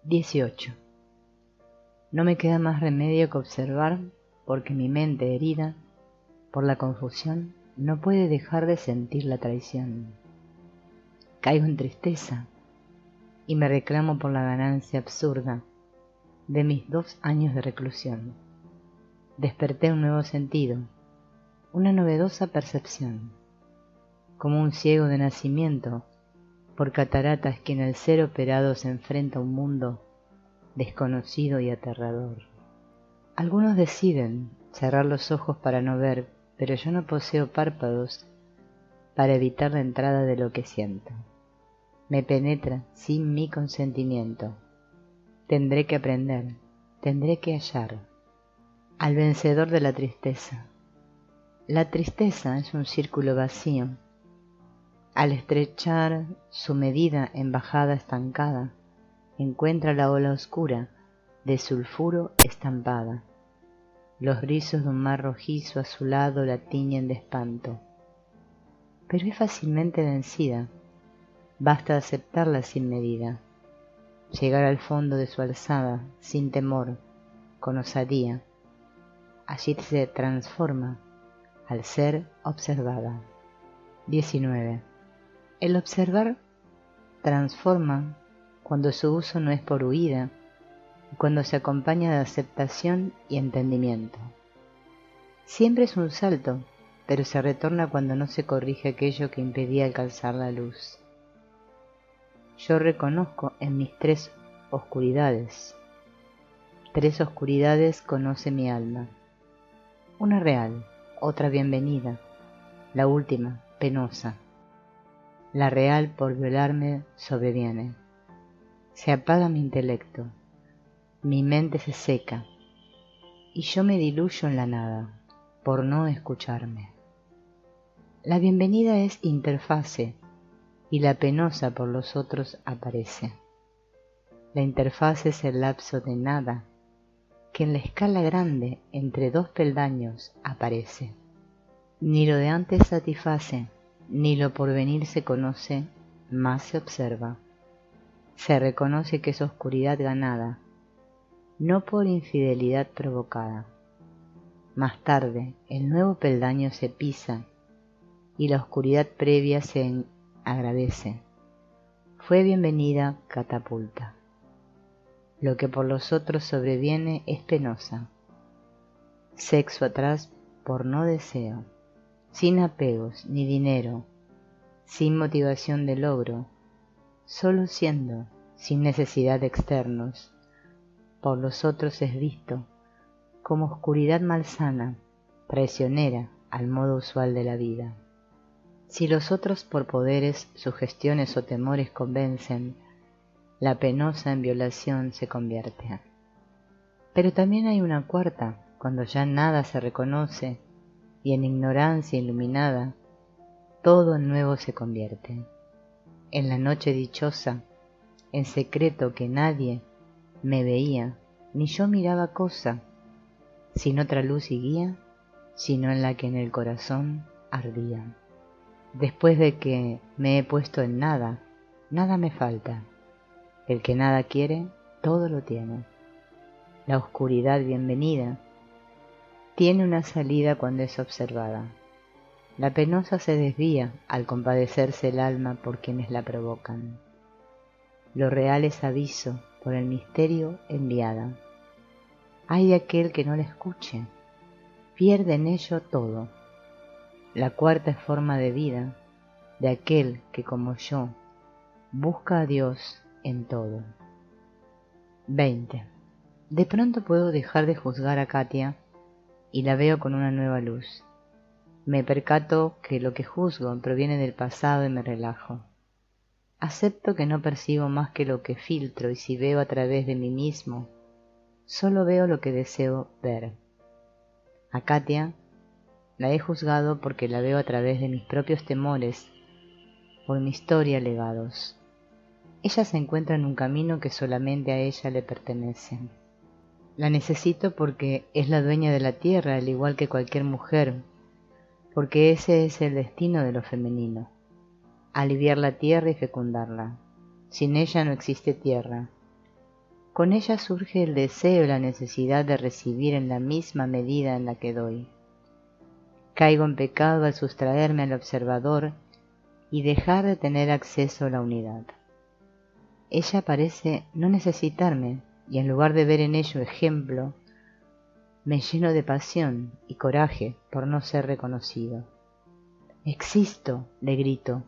18. No me queda más remedio que observar, porque mi mente herida por la confusión no puede dejar de sentir la traición. Caigo en tristeza y me reclamo por la ganancia absurda de mis 2 años de reclusión. Desperté un nuevo sentido, una novedosa percepción. Como un ciego de nacimiento, por cataratas que en el ser operado se enfrenta a un mundo desconocido y aterrador. Algunos deciden cerrar los ojos para no ver, pero yo no poseo párpados para evitar la entrada de lo que siento. Me penetra sin mi consentimiento. Tendré que aprender, tendré que hallar al vencedor de la tristeza. La tristeza es un círculo vacío. Al estrechar su medida en bajada estancada, encuentra la ola oscura de sulfuro estampada. Los rizos de un mar rojizo azulado la tiñen de espanto. Pero es fácilmente vencida. Basta aceptarla sin medida. Llegar al fondo de su alzada, sin temor, con osadía. Allí se transforma al ser observada. 19. El observar transforma cuando su uso no es por huida, y cuando se acompaña de aceptación y entendimiento. Siempre es un salto, pero se retorna cuando no se corrige aquello que impedía alcanzar la luz. Yo reconozco en mis 3 oscuridades. 3 oscuridades conoce mi alma. Una real, otra bienvenida, la última, penosa. La real por violarme sobreviene. Se apaga mi intelecto, mi mente se seca, y yo me diluyo en la nada, por no escucharme. La bienvenida es interfase, y la penosa por los otros aparece. La interfase es el lapso de nada, que en la escala grande entre 2 peldaños aparece. Ni lo de antes satisface, ni lo por venir se conoce, más se observa. Se reconoce que es oscuridad ganada, no por infidelidad provocada. Más tarde, el nuevo peldaño se pisa, y la oscuridad previa se agradece. Fue bienvenida catapulta. Lo que por los otros sobreviene es penosa. Sexo atrás por no deseo, sin apegos ni dinero, sin motivación de logro, solo siendo, sin necesidad de externos. Por los otros es visto como oscuridad malsana, traicionera al modo usual de la vida. Si los otros por poderes, sugestiones o temores convencen, la penosa en violación se convierte. Pero también hay una cuarta, cuando ya nada se reconoce y en ignorancia iluminada, todo en nuevo se convierte. En la noche dichosa, en secreto que nadie me veía, ni yo miraba cosa, sin otra luz y guía, sino en la que en el corazón ardía. Después de que me he puesto en nada, nada me falta. El que nada quiere, todo lo tiene. La oscuridad bienvenida tiene una salida cuando es observada. La penosa se desvía al compadecerse el alma por quienes la provocan. Lo real es aviso por el misterio enviada. Ay de aquel que no la escuche, pierde en ello todo. La cuarta es forma de vida de aquel que como yo busca a Dios en todo. 20. De pronto puedo dejar de juzgar a Katia y la veo con una nueva luz. Me percato que lo que juzgo proviene del pasado y me relajo. Acepto que no percibo más que lo que filtro y si veo a través de mí mismo, solo veo lo que deseo ver. A Katia la he juzgado porque la veo a través de mis propios temores, por mi historia legados. Ella se encuentra en un camino que solamente a ella le pertenece. La necesito porque es la dueña de la tierra, al igual que cualquier mujer, porque ese es el destino de lo femenino, aliviar la tierra y fecundarla. Sin ella no existe tierra. Con ella surge el deseo y la necesidad de recibir en la misma medida en la que doy. Caigo en pecado al sustraerme al observador y dejar de tener acceso a la unidad. Ella parece no necesitarme y en lugar de ver en ello ejemplo, me lleno de pasión y coraje por no ser reconocido. Existo, le grito,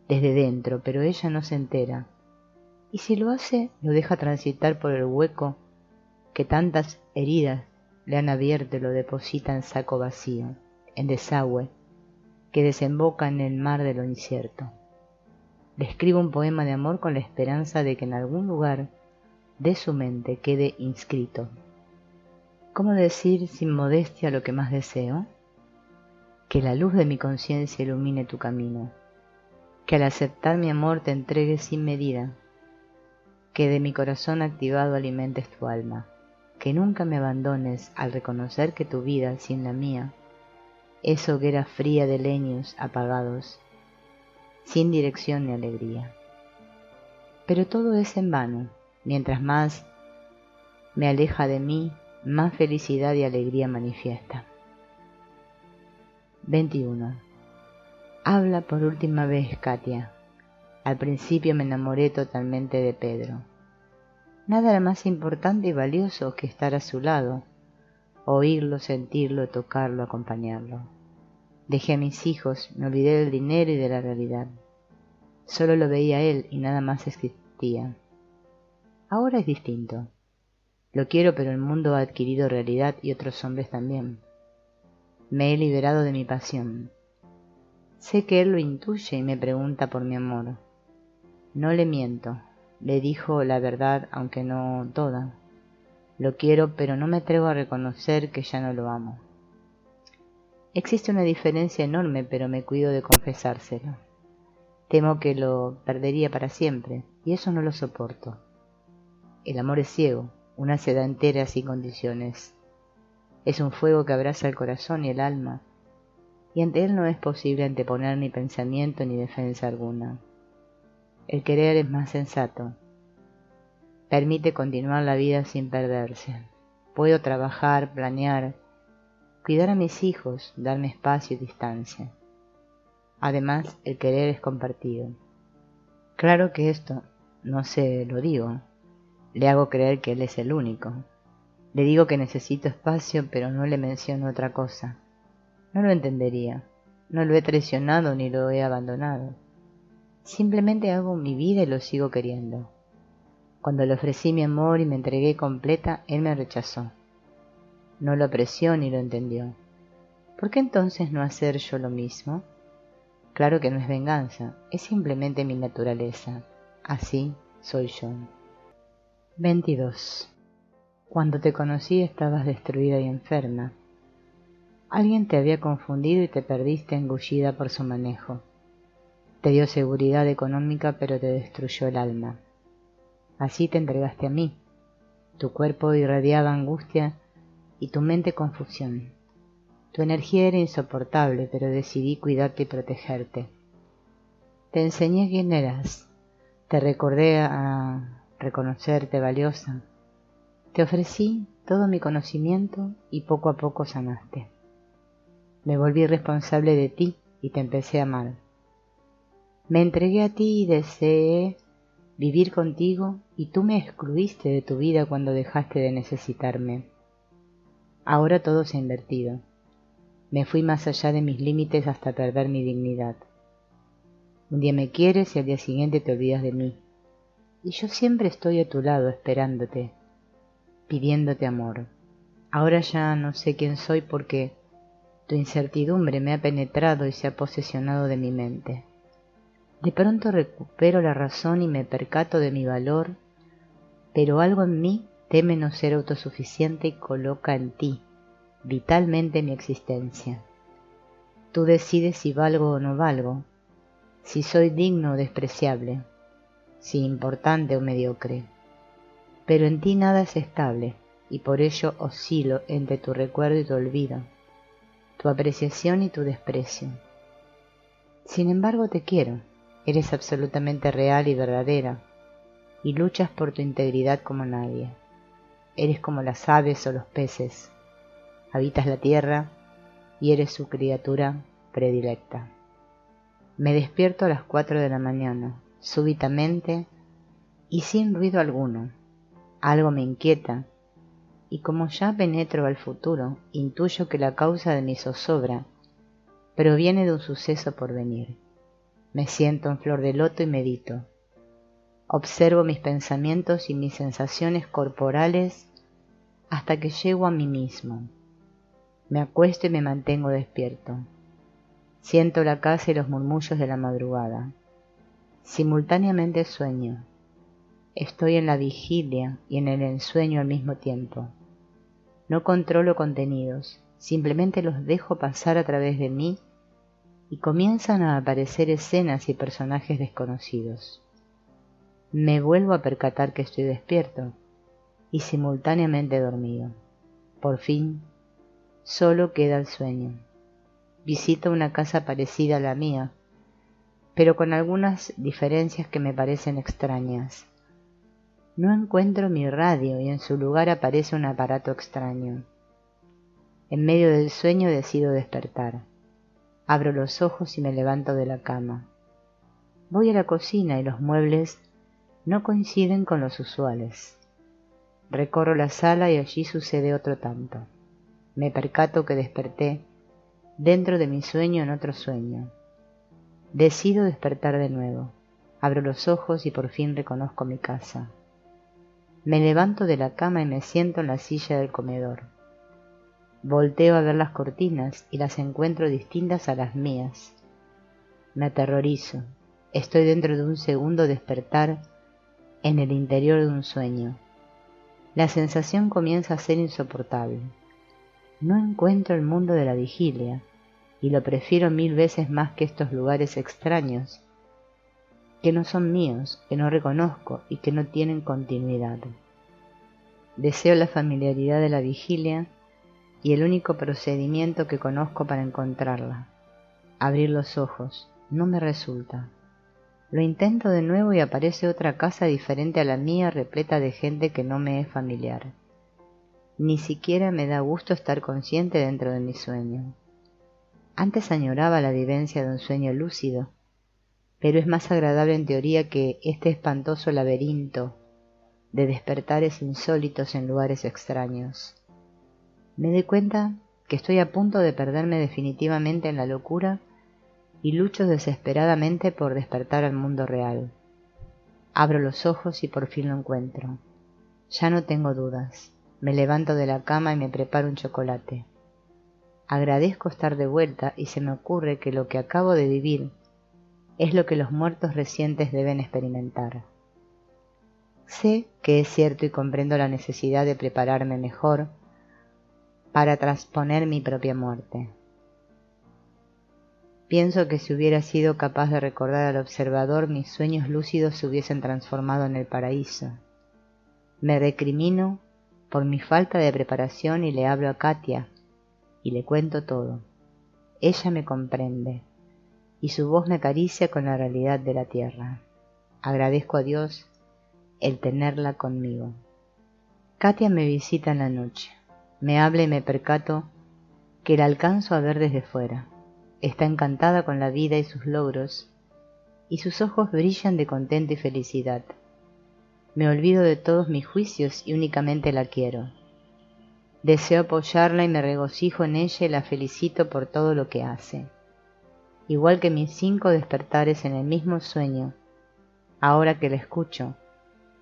desde dentro, pero ella no se entera. Y si lo hace, lo deja transitar por el hueco que tantas heridas le han abierto y lo deposita en saco vacío, en desagüe, que desemboca en el mar de lo incierto. Le escribo un poema de amor con la esperanza de que en algún lugar de su mente quede inscrito. ¿Cómo decir sin modestia lo que más deseo? Que la luz de mi conciencia ilumine tu camino, que al aceptar mi amor te entregues sin medida, que de mi corazón activado alimentes tu alma, que nunca me abandones al reconocer que tu vida sin la mía es hoguera fría de leños apagados, sin dirección ni alegría. Pero todo es en vano, mientras más me aleja de mí, más felicidad y alegría manifiesta. 21. Habla por última vez, Katia. Al principio me enamoré totalmente de Pedro. Nada era más importante y valioso que estar a su lado, oírlo, sentirlo, tocarlo, acompañarlo. Dejé a mis hijos, me olvidé del dinero y de la realidad. Solo lo veía él y nada más existía. Ahora es distinto. Lo quiero, pero el mundo ha adquirido realidad y otros hombres también. Me he liberado de mi pasión. Sé que él lo intuye y me pregunta por mi amor. No le miento, le dijo la verdad aunque no toda. Lo quiero, pero no me atrevo a reconocer que ya no lo amo. Existe una diferencia enorme, pero me cuido de confesárselo. Temo que lo perdería para siempre, y eso no lo soporto. El amor es ciego, una seda entera sin condiciones. Es un fuego que abraza el corazón y el alma, y ante él no es posible anteponer ni pensamiento ni defensa alguna. El querer es más sensato. Permite continuar la vida sin perderse. Puedo trabajar, planear, cuidar a mis hijos, darme espacio y distancia. Además, el querer es compartido. Claro que esto no se lo digo. Le hago creer que él es el único. Le digo que necesito espacio, pero no le menciono otra cosa. No lo entendería. No lo he traicionado ni lo he abandonado. Simplemente hago mi vida y lo sigo queriendo. Cuando le ofrecí mi amor y me entregué completa, él me rechazó. No lo apreció ni lo entendió. ¿Por qué entonces no hacer yo lo mismo? Claro que no es venganza, es simplemente mi naturaleza. Así soy yo. 22. Cuando te conocí estabas destruida y enferma. Alguien te había confundido y te perdiste engullida por su manejo. Te dio seguridad económica, pero te destruyó el alma. Así te entregaste a mí. Tu cuerpo irradiaba angustia y tu mente confusión. Tu energía era insoportable, pero decidí cuidarte y protegerte. Te enseñé quién eras. Te recordé a reconocerte valiosa. Te ofrecí todo mi conocimiento y poco a poco sanaste. Me volví responsable de ti y te empecé a amar. Me entregué a ti y deseé vivir contigo y tú me excluiste de tu vida cuando dejaste de necesitarme. Ahora todo se ha invertido. Me fui más allá de mis límites hasta perder mi dignidad. Un día me quieres y al día siguiente te olvidas de mí. Y yo siempre estoy a tu lado esperándote, pidiéndote amor. Ahora ya no sé quién soy porque tu incertidumbre me ha penetrado y se ha posesionado de mi mente. De pronto recupero la razón y me percato de mi valor, pero algo en mí teme no ser autosuficiente y coloca en ti vitalmente mi existencia. Tú decides si valgo o no valgo, si soy digno o despreciable, si importante o mediocre. Pero en ti nada es estable, y por ello oscilo entre tu recuerdo y tu olvido, tu apreciación y tu desprecio. Sin embargo te quiero, eres absolutamente real y verdadera. y luchas por tu integridad como nadie. Eres como las aves o los peces, habitas la tierra y eres su criatura predilecta. Me despierto a las 4 de la mañana, súbitamente y sin ruido alguno. Algo me inquieta, y como ya penetro al futuro, intuyo que la causa de mi zozobra proviene de un suceso por venir. Me siento en flor de loto y medito. Observo mis pensamientos y mis sensaciones corporales hasta que llego a mí mismo. Me acuesto y me mantengo despierto. Siento la casa y los murmullos de la madrugada. Simultáneamente sueño. Estoy en la vigilia y en el ensueño al mismo tiempo. No controlo contenidos, simplemente los dejo pasar a través de mí y comienzan a aparecer escenas y personajes desconocidos. Me vuelvo a percatar que estoy despierto y simultáneamente dormido. Por fin, solo queda el sueño. Visito una casa parecida a la mía, pero con algunas diferencias que me parecen extrañas. No encuentro mi radio y en su lugar aparece un aparato extraño. En medio del sueño decido despertar. Abro los ojos y me levanto de la cama. Voy a la cocina y los muebles no coinciden con los usuales. Recorro la sala y allí sucede otro tanto. Me percato que desperté dentro de mi sueño en otro sueño. Decido despertar de nuevo. Abro los ojos y por fin reconozco mi casa. Me levanto de la cama y me siento en la silla del comedor. Volteo a ver las cortinas y las encuentro distintas a las mías. Me aterrorizo. Estoy dentro de un segundo despertar en el interior de un sueño. La sensación comienza a ser insoportable. No encuentro el mundo de la vigilia y lo prefiero 1000 veces más que estos lugares extraños, que no son míos, que no reconozco y que no tienen continuidad. Deseo la familiaridad de la vigilia y el único procedimiento que conozco para encontrarla. Abrir los ojos. No me resulta. Lo intento de nuevo y aparece otra casa diferente a la mía, repleta de gente que no me es familiar. Ni siquiera me da gusto estar consciente dentro de mi sueño. Antes añoraba la vivencia de un sueño lúcido, pero es más agradable en teoría que este espantoso laberinto de despertares insólitos en lugares extraños. Me doy cuenta que estoy a punto de perderme definitivamente en la locura y lucho desesperadamente por despertar al mundo real. Abro los ojos y por fin lo encuentro. Ya no tengo dudas. Me levanto de la cama y me preparo un chocolate. Agradezco estar de vuelta y se me ocurre que lo que acabo de vivir es lo que los muertos recientes deben experimentar. Sé que es cierto y comprendo la necesidad de prepararme mejor para transponer mi propia muerte. Pienso que si hubiera sido capaz de recordar al observador, mis sueños lúcidos se hubiesen transformado en el paraíso. Me recrimino por mi falta de preparación y le hablo a Katia y le cuento todo. Ella me comprende y su voz me acaricia con la realidad de la tierra. Agradezco a Dios el tenerla conmigo. Katia me visita en la noche. Me habla y me percato que la alcanzo a ver desde fuera. Está encantada con la vida y sus logros, y sus ojos brillan de contento y felicidad. Me olvido de todos mis juicios y únicamente la quiero. Deseo apoyarla y me regocijo en ella y la felicito por todo lo que hace. Igual que mis 5 despertares en el mismo sueño, ahora que la escucho,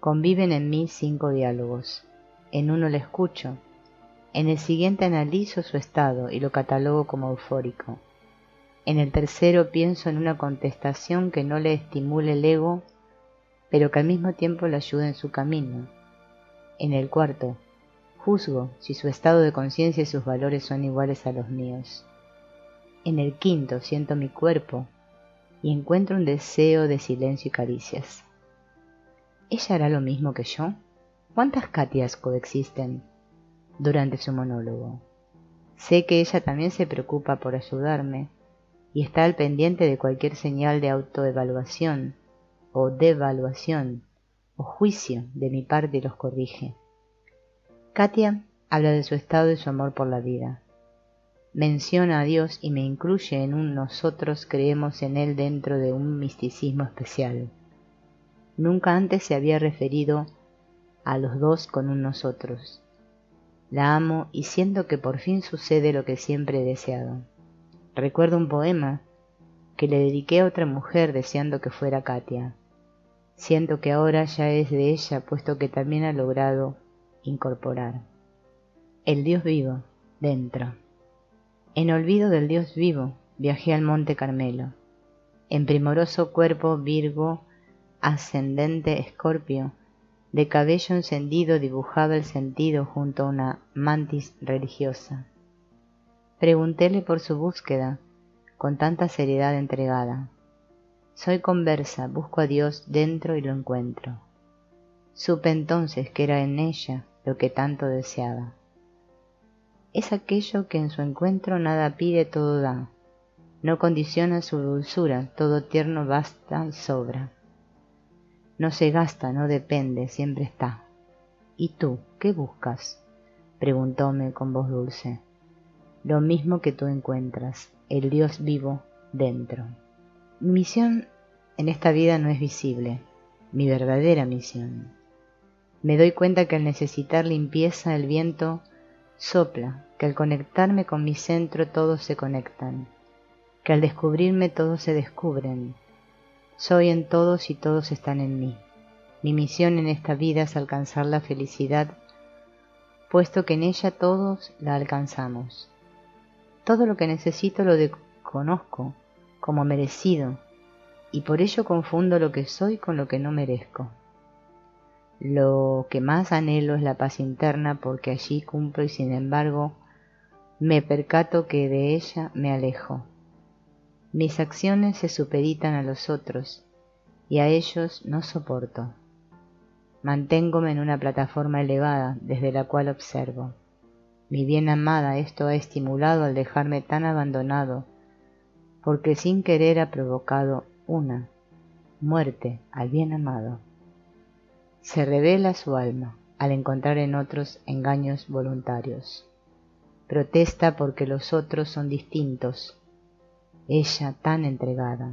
conviven en mí 5 diálogos. En uno la escucho, en el siguiente analizo su estado y lo catalogo como eufórico. En el tercero pienso en una contestación que no le estimule el ego, pero que al mismo tiempo le ayude en su camino. En el cuarto, juzgo si su estado de conciencia y sus valores son iguales a los míos. En el quinto siento mi cuerpo y encuentro un deseo de silencio y caricias. ¿Ella hará lo mismo que yo? ¿Cuántas Katias coexisten durante su monólogo? Sé que ella también se preocupa por ayudarme y está al pendiente de cualquier señal de autoevaluación o devaluación o juicio de mi parte los corrige. Katia habla de su estado y su amor por la vida. Menciona a Dios y me incluye en un nosotros creemos en Él dentro de un misticismo especial. Nunca antes se había referido a los dos con un nosotros. La amo y siento que por fin sucede lo que siempre he deseado. Recuerdo un poema que le dediqué a otra mujer deseando que fuera Katia. Siento que ahora ya es de ella, puesto que también ha logrado incorporar el Dios vivo dentro. En olvido del Dios vivo viajé al monte Carmelo. En primoroso cuerpo Virgo, ascendente Escorpio, de cabello encendido dibujaba el sentido junto a una mantis religiosa. Preguntéle por su búsqueda, con tanta seriedad entregada. Soy conversa, busco a Dios dentro y lo encuentro. Supe entonces que era en ella lo que tanto deseaba. Es aquello que en su encuentro nada pide, todo da. No condiciona su dulzura, todo tierno basta, sobra. No se gasta, no depende, siempre está. ¿Y tú, qué buscas?, preguntóme con voz dulce. Lo mismo que tú encuentras, el Dios vivo dentro. Mi misión en esta vida no es visible, mi verdadera misión. Me doy cuenta que al necesitar limpieza el viento sopla, que al conectarme con mi centro todos se conectan, que al descubrirme todos se descubren. Soy en todos y todos están en mí. Mi misión en esta vida es alcanzar la felicidad, puesto que en ella todos la alcanzamos. Todo lo que necesito lo conozco como merecido, y por ello confundo lo que soy con lo que no merezco. Lo que más anhelo es la paz interna, porque allí cumplo y sin embargo me percato que de ella me alejo. Mis acciones se supeditan a los otros y a ellos no soporto. Manténgome en una plataforma elevada desde la cual observo. Mi bien amada esto ha estimulado al dejarme tan abandonado, porque sin querer ha provocado una muerte al bien amado. Se revela su alma al encontrar en otros engaños voluntarios. Protesta porque los otros son distintos, ella tan entregada.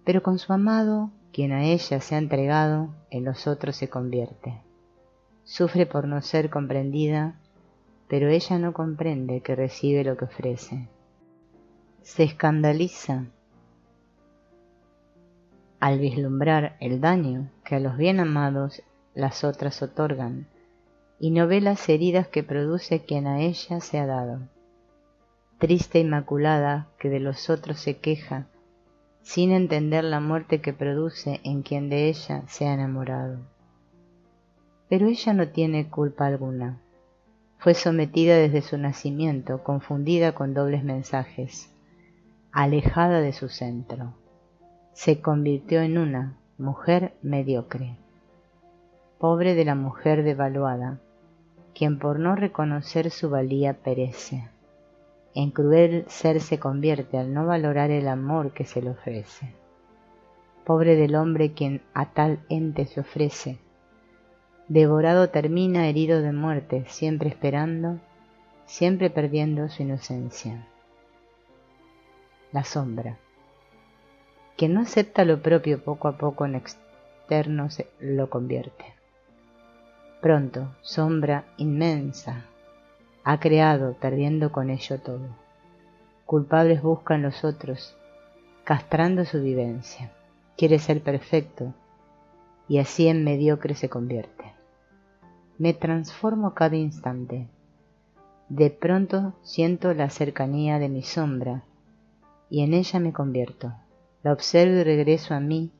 Pero con su amado, quien a ella se ha entregado, en los otros se convierte. Sufre por no ser comprendida, pero ella no comprende que recibe lo que ofrece. Se escandaliza al vislumbrar el daño que a los bien amados las otras otorgan, y no ve las heridas que produce quien a ella se ha dado. Triste inmaculada que de los otros se queja, sin entender la muerte que produce en quien de ella se ha enamorado. Pero ella no tiene culpa alguna. Fue sometida desde su nacimiento, confundida con dobles mensajes, alejada de su centro. Se convirtió en una mujer mediocre. Pobre de la mujer devaluada, quien por no reconocer su valía perece. En cruel ser se convierte al no valorar el amor que se le ofrece. Pobre del hombre quien a tal ente se ofrece. Devorado termina, herido de muerte, siempre esperando, siempre perdiendo su inocencia. La sombra. Quien no acepta lo propio poco a poco en externo lo convierte. Pronto, sombra inmensa, ha creado, perdiendo con ello todo. Culpables buscan los otros, castrando su vivencia. Quiere ser perfecto, y así en mediocre se convierte. Me transformo cada instante. De pronto siento la cercanía de mi sombra, y en ella me convierto. La observo y regreso a mí,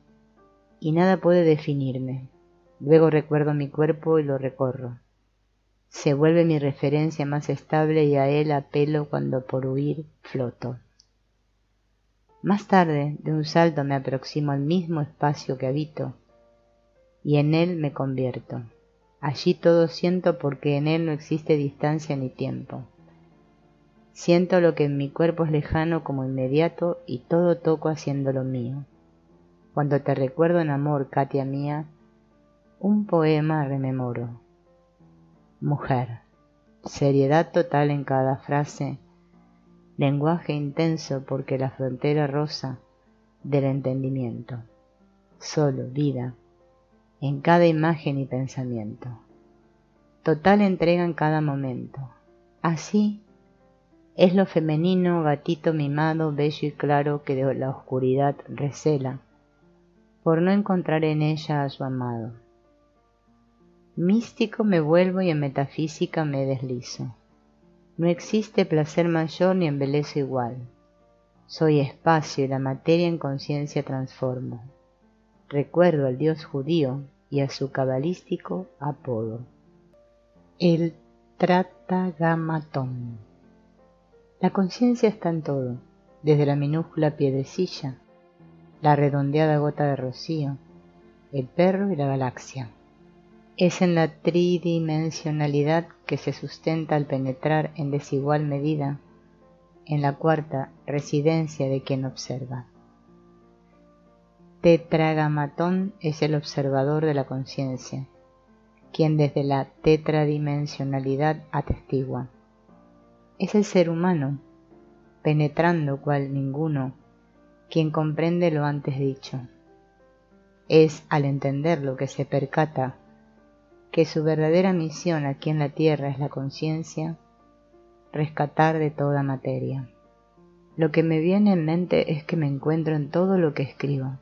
y nada puede definirme. Luego recuerdo mi cuerpo y lo recorro. Se vuelve mi referencia más estable y a él apelo cuando por huir floto. Más tarde, de un salto me aproximo al mismo espacio que habito, y en él me convierto. Allí todo siento porque en él no existe distancia ni tiempo. Siento lo que en mi cuerpo es lejano como inmediato y todo toco haciéndolo mío. Cuando te recuerdo en amor, Katia mía, un poema rememoro. Mujer, seriedad total en cada frase, lenguaje intenso porque la frontera rosa del entendimiento, solo vida en cada imagen y pensamiento, total entrega en cada momento. Así es lo femenino, gatito mimado, bello y claro que de la oscuridad recela, por no encontrar en ella a su amado. Místico me vuelvo y en metafísica me deslizo. No existe placer mayor ni embelezo igual. Soy espacio y la materia en conciencia transformo. Recuerdo al dios judío y a su cabalístico apodo. El Tetragrámaton. La conciencia está en todo, desde la minúscula piedrecilla, la redondeada gota de rocío, el perro y la galaxia. Es en la tridimensionalidad que se sustenta al penetrar en desigual medida en la cuarta residencia de quien observa. Tetragrámaton es el observador de la conciencia, quien desde la tetradimensionalidad atestigua. Es el ser humano, penetrando cual ninguno, quien comprende lo antes dicho. Es al entenderlo que se percata que su verdadera misión aquí en la tierra es la conciencia, rescatar de toda materia. Lo que me viene en mente es que me encuentro en todo lo que escribo.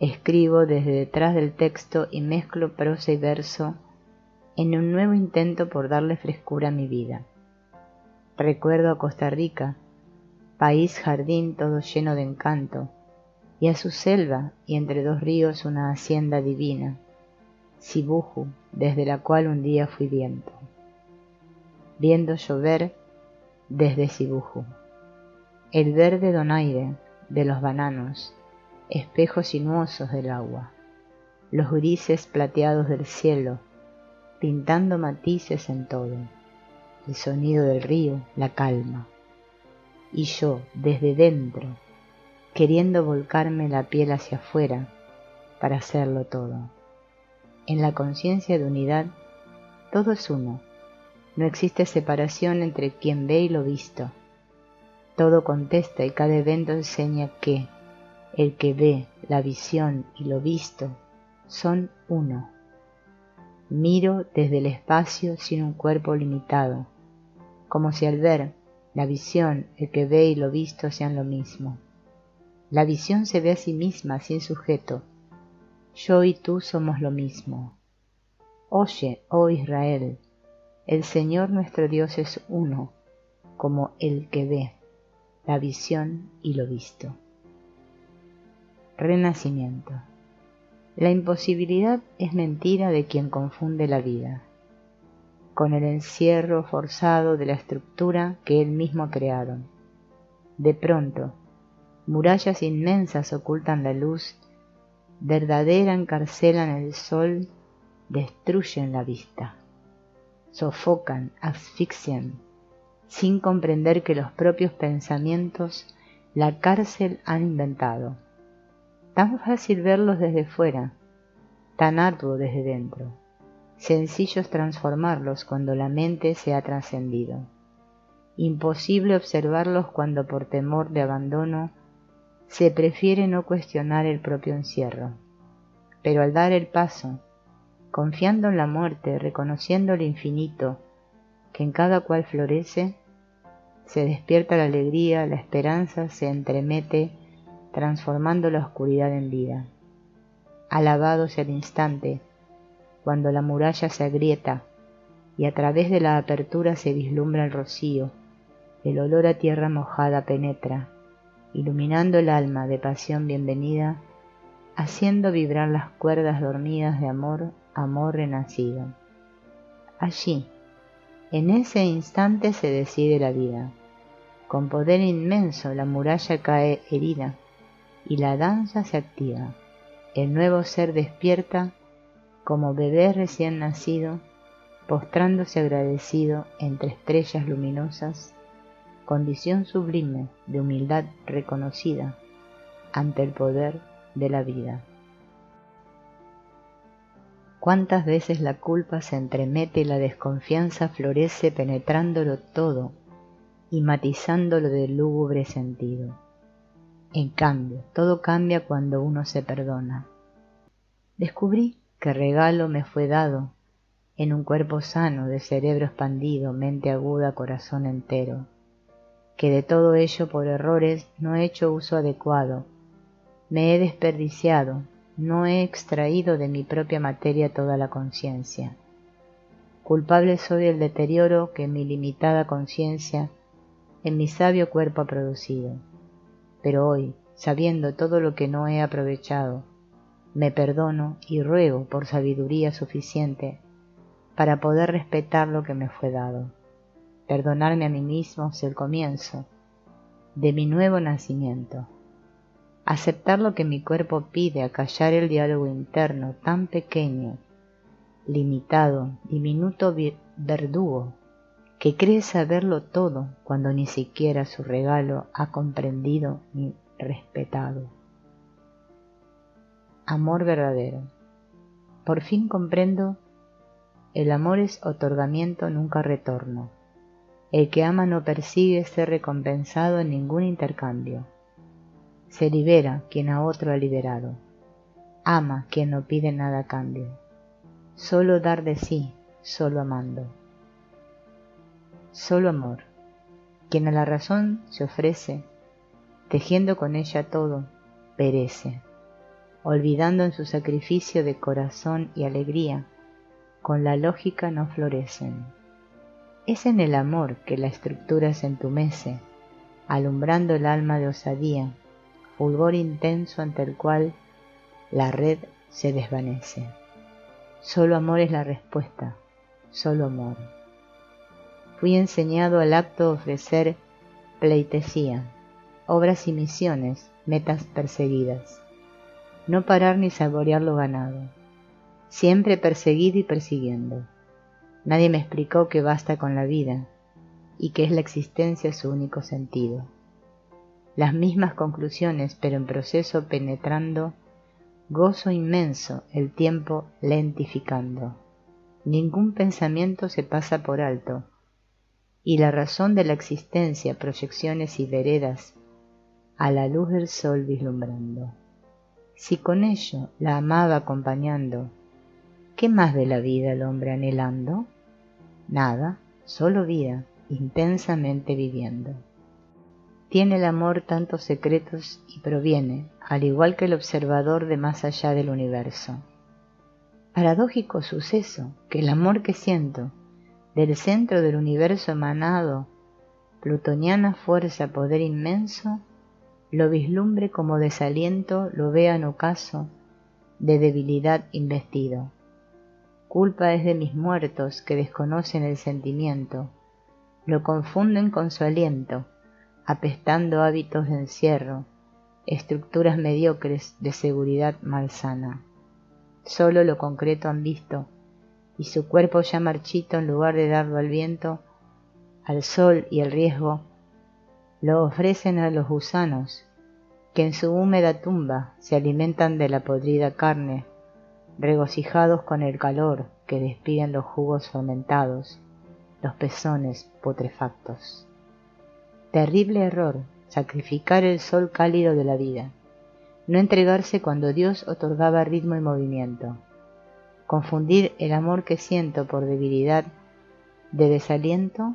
Escribo desde detrás del texto y mezclo prosa y verso en un nuevo intento por darle frescura a mi vida. Recuerdo a Costa Rica, país jardín todo lleno de encanto, y a su selva y entre dos ríos una hacienda divina, Sibuju, desde la cual un día fui viento. Viendo llover desde Sibuju. El verde donaire de los bananos, espejos sinuosos del agua, los grises plateados del cielo, pintando matices en todo, el sonido del río, la calma, y yo desde dentro, queriendo volcarme la piel hacia afuera para hacerlo todo. En la conciencia de unidad, todo es uno, no existe separación entre quien ve y lo visto. Todo contesta y cada evento enseña que el que ve, la visión y lo visto son uno. Miro desde el espacio sin un cuerpo limitado, como si al ver, la visión, el que ve y lo visto sean lo mismo. La visión se ve a sí misma sin sujeto. Yo y tú somos lo mismo. Oye, oh Israel, el Señor nuestro Dios es uno, como el que ve, la visión y lo visto. Renacimiento. La imposibilidad es mentira de quien confunde la vida con el encierro forzado de la estructura que él mismo crearon. De pronto, murallas inmensas ocultan la luz, verdadera encarcelan el sol, destruyen la vista, sofocan, asfixian, sin comprender que los propios pensamientos la cárcel han inventado. Tan fácil verlos desde fuera, tan arduo desde dentro, sencillos transformarlos cuando la mente se ha trascendido, imposible observarlos cuando por temor de abandono se prefiere no cuestionar el propio encierro. Pero al dar el paso, confiando en la muerte, reconociendo el infinito que en cada cual florece, se despierta la alegría, la esperanza se entremete, transformando la oscuridad en vida. Alabado sea el instante, cuando la muralla se agrieta y a través de la apertura se vislumbra el rocío, el olor a tierra mojada penetra, iluminando el alma de pasión bienvenida, haciendo vibrar las cuerdas dormidas de amor, amor renacido. Allí, en ese instante se decide la vida. Con poder inmenso la muralla cae herida y la danza se activa. El nuevo ser despierta como bebé recién nacido, postrándose agradecido entre estrellas luminosas, condición sublime de humildad reconocida ante el poder de la vida. Cuántas veces la culpa se entremete y la desconfianza florece penetrándolo todo y matizándolo de lúgubre sentido. En cambio, todo cambia cuando uno se perdona. Descubrí que regalo me fue dado en un cuerpo sano, de cerebro expandido, mente aguda, corazón entero, que de todo ello por errores no he hecho uso adecuado, me he desperdiciado, no he extraído de mi propia materia toda la conciencia. Culpable soy del deterioro que mi limitada conciencia en mi sabio cuerpo ha producido. Pero hoy, sabiendo todo lo que no he aprovechado, me perdono y ruego por sabiduría suficiente para poder respetar lo que me fue dado. Perdonarme a mí mismo es el comienzo de mi nuevo nacimiento. Aceptar lo que mi cuerpo pide, acallar el diálogo interno tan pequeño, limitado, diminuto verdugo, que cree saberlo todo cuando ni siquiera su regalo ha comprendido ni respetado. Amor verdadero. Por fin comprendo, el amor es otorgamiento, nunca retorno. El que ama no persigue ser recompensado en ningún intercambio. Se libera quien a otro ha liberado. Ama quien no pide nada a cambio. Solo dar de sí, solo amando. Solo amor. Quien a la razón se ofrece, tejiendo con ella todo, perece, olvidando en su sacrificio de corazón y alegría, con la lógica no florecen. Es en el amor que la estructura se entumece, alumbrando el alma de osadía, fulgor intenso ante el cual la red se desvanece. Solo amor es la respuesta, solo amor. Fui enseñado al acto de ofrecer pleitesía, obras y misiones, metas perseguidas. No parar ni saborear lo ganado, siempre perseguido y persiguiendo. Nadie me explicó que basta con la vida y que es la existencia su único sentido. Las mismas conclusiones, pero en proceso penetrando, gozo inmenso, el tiempo lentificando. Ningún pensamiento se pasa por alto, y la razón de la existencia, proyecciones y veredas, a la luz del sol vislumbrando. Si con ello la amaba acompañando, ¿qué más de la vida el hombre anhelando? Nada, solo vida, intensamente viviendo. Tiene el amor tantos secretos y proviene, al igual que el observador, de más allá del universo. Paradójico suceso que el amor que siento, del centro del universo emanado, plutoniana fuerza, poder inmenso, lo vislumbre como desaliento, lo vea en ocaso, de debilidad investido. Culpa es de mis muertos que desconocen el sentimiento, lo confunden con su aliento, apestando hábitos de encierro, estructuras mediocres de seguridad malsana. Solo lo concreto han visto, y su cuerpo ya marchito, en lugar de darlo al viento, al sol y al riesgo, lo ofrecen a los gusanos, que en su húmeda tumba se alimentan de la podrida carne, regocijados con el calor que despiden los jugos fermentados, los pezones putrefactos. Terrible error, sacrificar el sol cálido de la vida, no entregarse cuando Dios otorgaba ritmo y movimiento, confundir el amor que siento por debilidad de desaliento,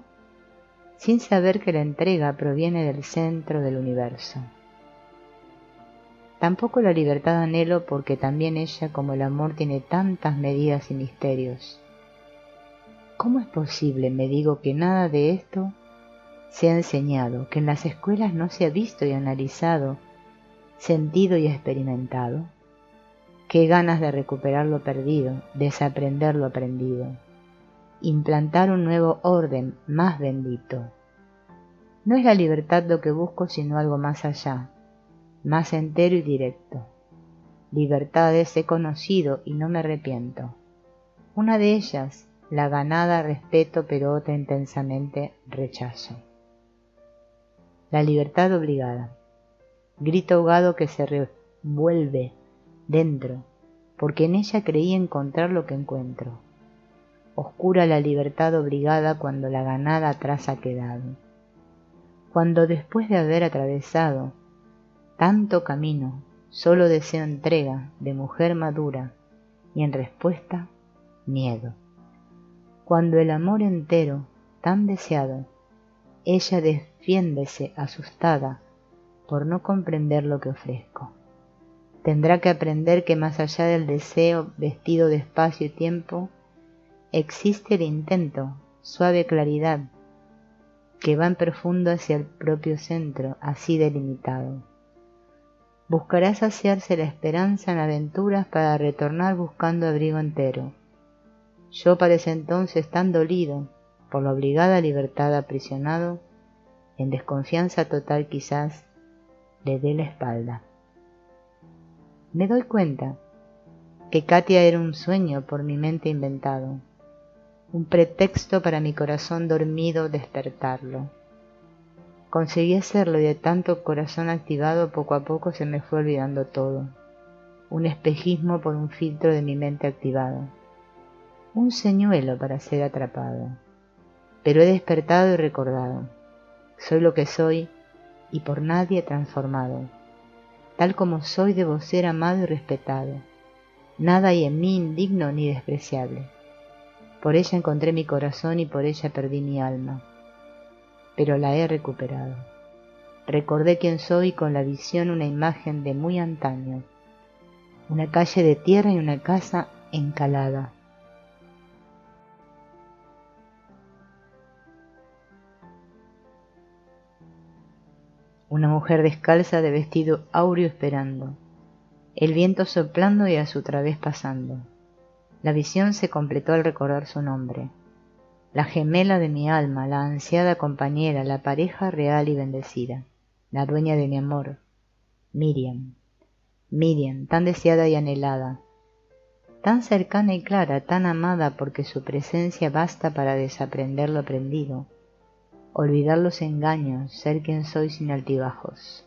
sin saber que la entrega proviene del centro del universo. Tampoco la libertad anhelo, porque también ella, como el amor, tiene tantas medidas y misterios. ¿Cómo es posible, me digo, que nada de esto se ha enseñado, que en las escuelas no se ha visto y analizado, sentido y experimentado? Qué ganas de recuperar lo perdido, desaprender lo aprendido, implantar un nuevo orden más bendito. No es la libertad lo que busco, sino algo más allá, más entero y directo. Libertades he conocido y no me arrepiento. Una de ellas, la ganada, respeto, pero otra intensamente rechazo. La libertad obligada, grito ahogado que se revuelve dentro, porque en ella creí encontrar lo que encuentro. Oscura la libertad obligada cuando la ganada atrás ha quedado. Cuando después de haber atravesado tanto camino, solo deseo entrega de mujer madura y en respuesta, miedo. Cuando el amor entero, tan deseado, ella defiéndese asustada por no comprender lo que ofrezco. Tendrá que aprender que más allá del deseo vestido de espacio y tiempo, existe el intento, suave claridad, que va en profundo hacia el propio centro, así delimitado. Buscará saciarse la esperanza en aventuras para retornar buscando abrigo entero. Yo para ese entonces tan dolido, por la obligada libertad aprisionado, en desconfianza total quizás, le dé la espalda. Me doy cuenta que Katia era un sueño por mi mente inventado, un pretexto para mi corazón dormido despertarlo. Conseguí hacerlo y de tanto corazón activado poco a poco se me fue olvidando todo. Un espejismo por un filtro de mi mente activado. Un señuelo para ser atrapado. Pero he despertado y recordado. Soy lo que soy y por nadie transformado. Tal como soy debo ser amado y respetado. Nada hay en mí indigno ni despreciable. Por ella encontré mi corazón y por ella perdí mi alma. Pero la he recuperado. Recordé quién soy con la visión una imagen de muy antaño. Una calle de tierra y una casa encalada. Una mujer descalza de vestido áureo esperando. El viento soplando y a su través pasando. La visión se completó al recordar su nombre. La gemela de mi alma, la ansiada compañera, la pareja real y bendecida, la dueña de mi amor, Miriam. Miriam, tan deseada y anhelada, tan cercana y clara, tan amada porque su presencia basta para desaprender lo aprendido, olvidar los engaños, ser quien soy sin altibajos.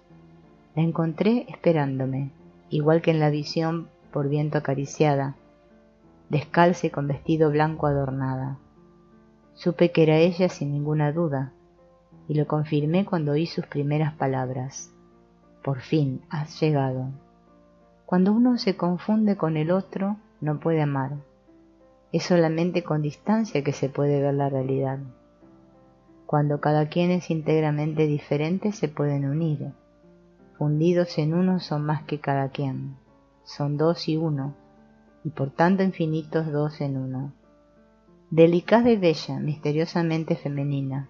La encontré esperándome, igual que en la visión por viento acariciada, descalza y con vestido blanco adornada. Supe que era ella sin ninguna duda, y lo confirmé cuando oí sus primeras palabras. Por fin has llegado. Cuando uno se confunde con el otro, no puede amar. Es solamente con distancia que se puede ver la realidad. Cuando cada quien es íntegramente diferente, se pueden unir. Fundidos en uno son más que cada quien. Son dos y uno, y por tanto infinitos dos en uno. Delicada y bella, misteriosamente femenina.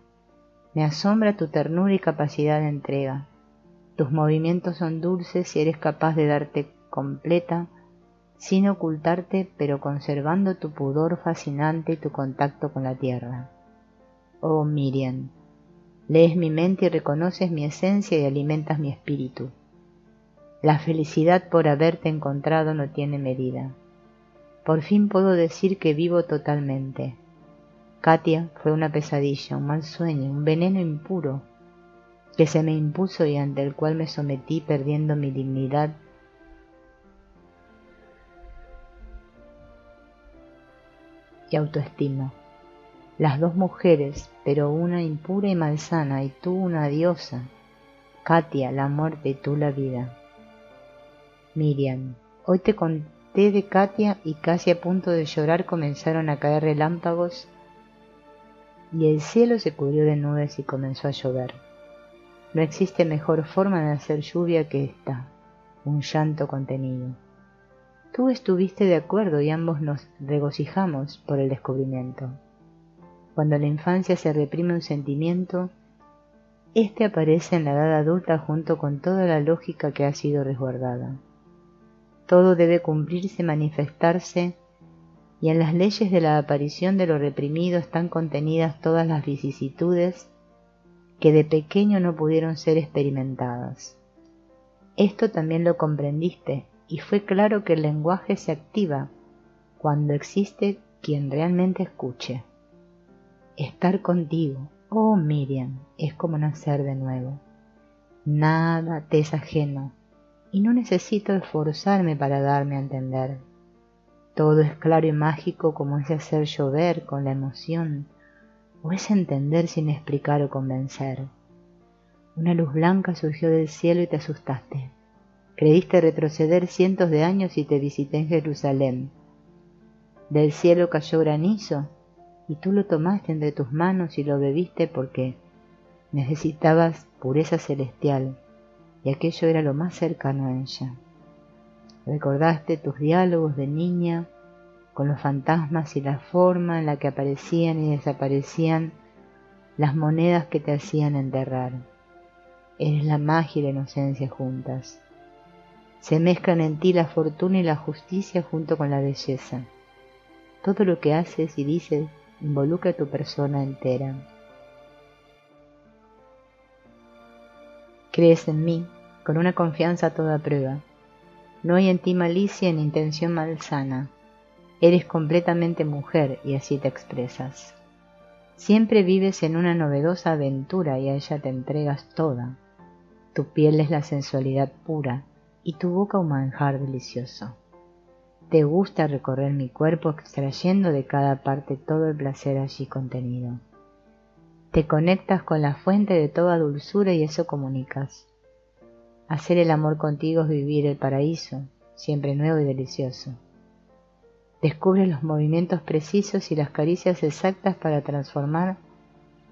Me asombra tu ternura y capacidad de entrega. Tus movimientos son dulces y eres capaz de darte completa, sin ocultarte, pero conservando tu pudor fascinante y tu contacto con la tierra. Oh Miriam, lees mi mente y reconoces mi esencia y alimentas mi espíritu. La felicidad por haberte encontrado no tiene medida. Por fin puedo decir que vivo totalmente. Katia fue una pesadilla, un mal sueño, un veneno impuro, que se me impuso y ante el cual me sometí perdiendo mi dignidad y autoestima. Las dos mujeres, pero una impura y malsana, y tú una diosa. Katia, la muerte y tú la vida. Miriam, hoy te conté de Katia y casi a punto de llorar comenzaron a caer relámpagos y el cielo se cubrió de nubes y comenzó a llover. No existe mejor forma de hacer lluvia que esta, un llanto contenido. Tú estuviste de acuerdo y ambos nos regocijamos por el descubrimiento. Cuando en la infancia se reprime un sentimiento, este aparece en la edad adulta junto con toda la lógica que ha sido resguardada. Todo debe cumplirse, manifestarse, y en las leyes de la aparición de lo reprimido están contenidas todas las vicisitudes que de pequeño no pudieron ser experimentadas. Esto también lo comprendiste, y fue claro que el lenguaje se activa cuando existe quien realmente escuche. Estar contigo, oh Miriam, es como nacer de nuevo. Nada te es ajeno, y no necesito esforzarme para darme a entender. Todo es claro y mágico como ese hacer llover con la emoción, o es entender sin explicar o convencer. Una luz blanca surgió del cielo y te asustaste. Creíste retroceder cientos de años y te visité en Jerusalén. Del cielo cayó granizo y tú lo tomaste entre tus manos y lo bebiste porque necesitabas pureza celestial y aquello era lo más cercano a ella. Recordaste tus diálogos de niña con los fantasmas y la forma en la que aparecían y desaparecían las monedas que te hacían enterrar. Eres la magia y la inocencia juntas. Se mezclan en ti la fortuna y la justicia junto con la belleza. Todo lo que haces y dices involucra a tu persona entera. Crees en mí con una confianza a toda prueba. No hay en ti malicia ni intención malsana. Eres completamente mujer y así te expresas. Siempre vives en una novedosa aventura y a ella te entregas toda. Tu piel es la sensualidad pura y tu boca un manjar delicioso. Te gusta recorrer mi cuerpo extrayendo de cada parte todo el placer allí contenido. Te conectas con la fuente de toda dulzura y eso comunicas. Hacer el amor contigo es vivir el paraíso, siempre nuevo y delicioso. Descubres los movimientos precisos y las caricias exactas para transformar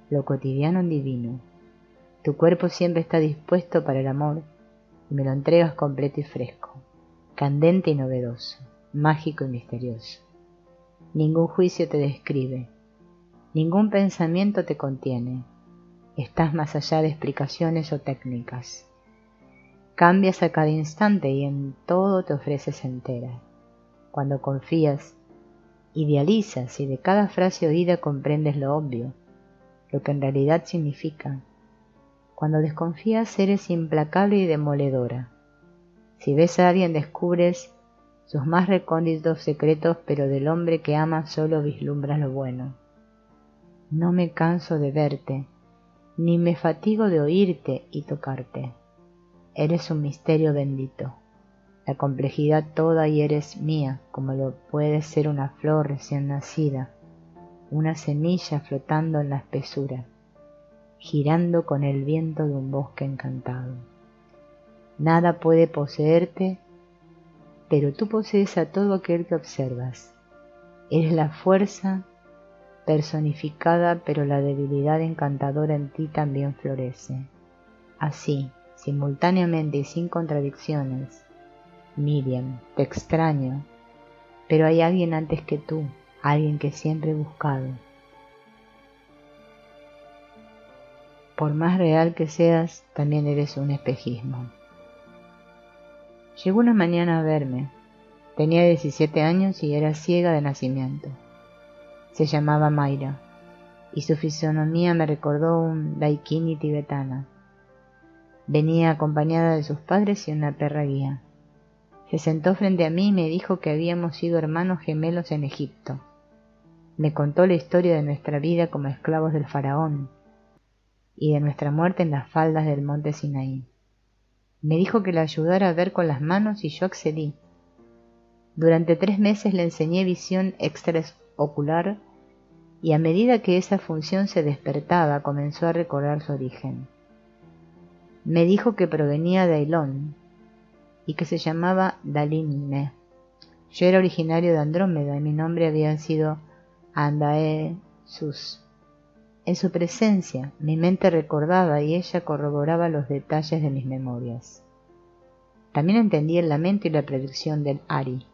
lo cotidiano en divino. Tu cuerpo siempre está dispuesto para el amor y me lo entregas completo y fresco, candente y novedoso, mágico y misterioso. Ningún juicio te describe, ningún pensamiento te contiene. Estás más allá de explicaciones o técnicas. Cambias a cada instante y en todo te ofreces entera. Cuando confías, idealizas y de cada frase oída comprendes lo obvio, lo que en realidad significa. Cuando desconfías eres implacable y demoledora. Si ves a alguien descubres sus más recónditos secretos, pero del hombre que amas solo vislumbras lo bueno. No me canso de verte, ni me fatigo de oírte y tocarte. Eres un misterio bendito, la complejidad toda y eres mía, como lo puede ser una flor recién nacida, una semilla flotando en la espesura, girando con el viento de un bosque encantado. Nada puede poseerte, pero tú posees a todo aquel que observas. Eres la fuerza personificada, pero la debilidad encantadora en ti también florece. Así, simultáneamente y sin contradicciones, Miriam, te extraño, pero hay alguien antes que tú, alguien que siempre he buscado. Por más real que seas, también eres un espejismo. Llegó una mañana a verme. Tenía 17 años y era ciega de nacimiento. Se llamaba Mayra, y su fisonomía me recordó un daikini tibetana. Venía acompañada de sus padres y una perra guía. Se sentó frente a mí y me dijo que habíamos sido hermanos gemelos en Egipto. Me contó la historia de nuestra vida como esclavos del faraón y de nuestra muerte en las faldas del monte Sinaí. Me dijo que la ayudara a ver con las manos y yo accedí. Durante 3 meses le enseñé visión extraocular y a medida que esa función se despertaba comenzó a recordar su origen. Me dijo que provenía de Ailón y que se llamaba Dalinme. Yo era originario de Andrómeda y mi nombre había sido Andae-Sus. En su presencia mi mente recordaba y ella corroboraba los detalles de mis memorias. También entendí el lamento y la predicción del Ari.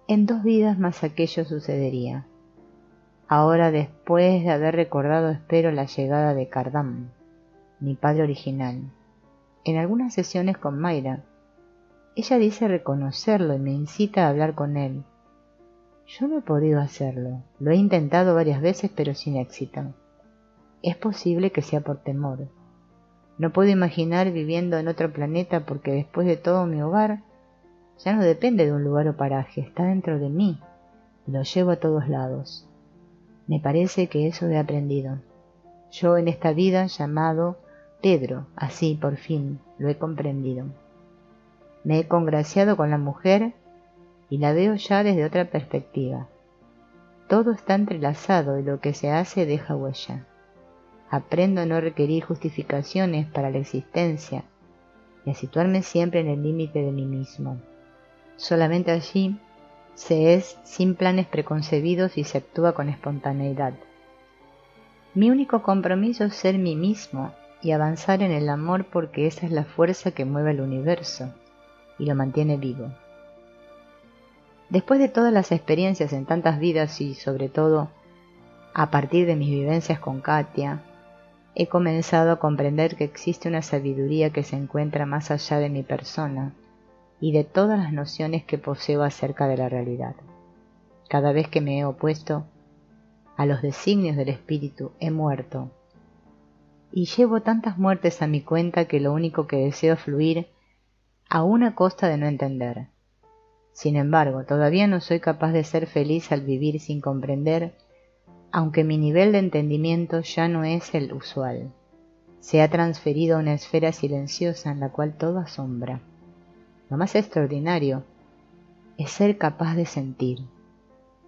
En 2 vidas más aquello sucedería. Ahora, después de haber recordado, espero la llegada de Cardam, mi padre original. En algunas sesiones con Mayra, ella dice reconocerlo y me incita a hablar con él. Yo no he podido hacerlo, lo he intentado varias veces pero sin éxito. Es posible que sea por temor. No puedo imaginar viviendo en otro planeta porque después de todo mi hogar ya no depende de un lugar o paraje, está dentro de mí y lo llevo a todos lados. Me parece que eso he aprendido. Yo en esta vida llamado Pedro, así por fin lo he comprendido. Me he congraciado con la mujer y la veo ya desde otra perspectiva. Todo está entrelazado y lo que se hace deja huella. Aprendo a no requerir justificaciones para la existencia y a situarme siempre en el límite de mí mismo. Solamente allí se es sin planes preconcebidos y se actúa con espontaneidad. Mi único compromiso es ser mí mismo y avanzar en el amor porque esa es la fuerza que mueve el universo y lo mantiene vivo. Después de todas las experiencias en tantas vidas y sobre todo a partir de mis vivencias con Katia, he comenzado a comprender que existe una sabiduría que se encuentra más allá de mi persona y de todas las nociones que poseo acerca de la realidad. Cada vez que me he opuesto a los designios del espíritu, he muerto. Y llevo tantas muertes a mi cuenta que lo único que deseo es fluir aún a costa de no entender. Sin embargo, todavía no soy capaz de ser feliz al vivir sin comprender, aunque mi nivel de entendimiento ya no es el usual. Se ha transferido a una esfera silenciosa en la cual todo asombra. Lo más extraordinario es ser capaz de sentir.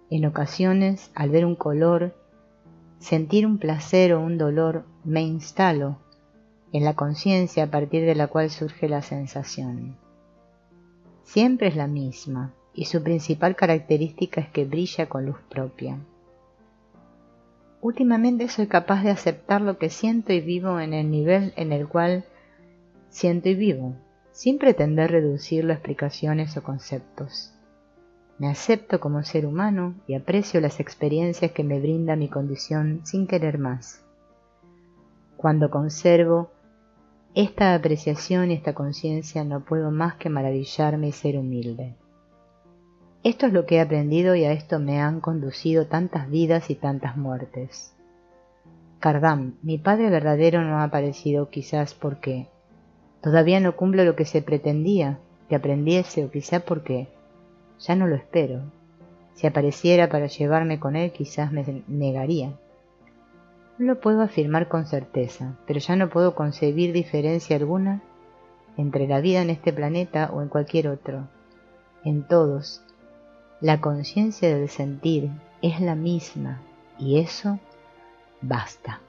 En ocasiones, al ver un color, sentir un placer o un dolor, me instalo en la conciencia a partir de la cual surge la sensación. Siempre es la misma, y su principal característica es que brilla con luz propia. Últimamente soy capaz de aceptar lo que siento y vivo en el nivel en el cual siento y vivo, sin pretender reducirlo a explicaciones o conceptos. Me acepto como ser humano y aprecio las experiencias que me brinda mi condición sin querer más. Cuando conservo esta apreciación y esta conciencia, no puedo más que maravillarme y ser humilde. Esto es lo que he aprendido y a esto me han conducido tantas vidas y tantas muertes. Kardam, mi padre verdadero, no ha aparecido quizás porque todavía no cumplo lo que se pretendía que aprendiese o quizás porque ya no lo espero. Si apareciera para llevarme con él, quizás me negaría. No lo puedo afirmar con certeza, pero ya no puedo concebir diferencia alguna entre la vida en este planeta o en cualquier otro. En todos, la conciencia del sentir es la misma y eso basta.